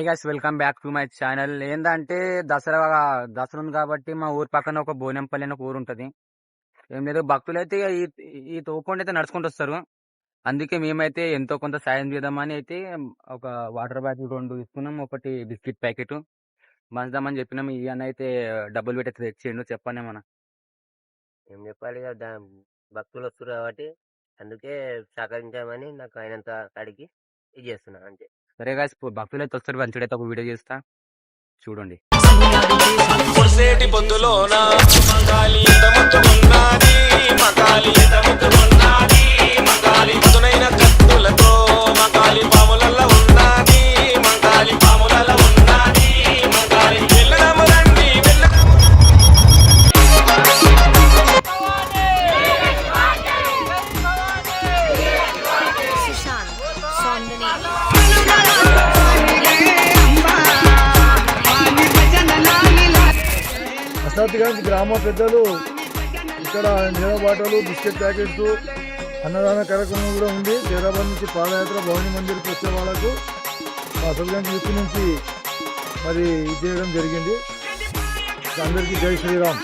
Hey guys, welcome back to my channel. ఏందంటే దసరా ఉంది కాబట్టి మా ఊరు పక్కన ఒక బోనంపల్లి అని ఒక ఊరు ఉంటది. ఏం లేదు, భక్తులైతే ఈ తోపుకుంటూ అయితే నడుచుకుంటూ వస్తారు. అందుకే మేమైతే ఎంతో కొంత సాయం చేద్దామని అయితే ఒక వాటర్ బాటిల్ 2 తీసుకున్నాం, ఒకటి బిస్కెట్ ప్యాకెట్ మంచుదామని చెప్పినాం. ఈ అన్న అయితే డబ్బులు పెట్టి తెచ్చిండు. చెప్పండి మన ఏం చెప్పాలి ఇక భక్తులు వస్తారు కాబట్టి అందుకే సహకరించామని నాకు అయినంత కాడికి ఇది చేస్తున్నా అంతే. సరే గాయస్, భక్తులైతే వస్తారు, మంచిడైతే ఒక వీడియో చేస్తా, చూడండి. పొడిసేటి పొద్దులోన మగాలి ఎంత ముద్దుకున్నది, మగాలి ఎంత ముద్దుకున్నది, మగాలి మధునైన కత్తులతో మగాలి పాములల్ల ఉన్నది, మగాలి పాములల్ల ఉన్నది, మగాలి వెళ్ళడము రండి అసాధ్యగాంచి గ్రామ పెద్దలు ఇక్కడ నీళ్ళ బాటలు, బిస్కెట్ ప్యాకెట్స్, అన్నదాన కార్యక్రమం కూడా ఉంది. హైదరాబాద్ నుంచి పాదయాత్ర భవానీ మందిర్కి వచ్చే వాళ్ళకు అసలుగాంచి యూపీ నుంచి మరి ఇది చేయడం జరిగింది. అందరికీ జై శ్రీరామ్.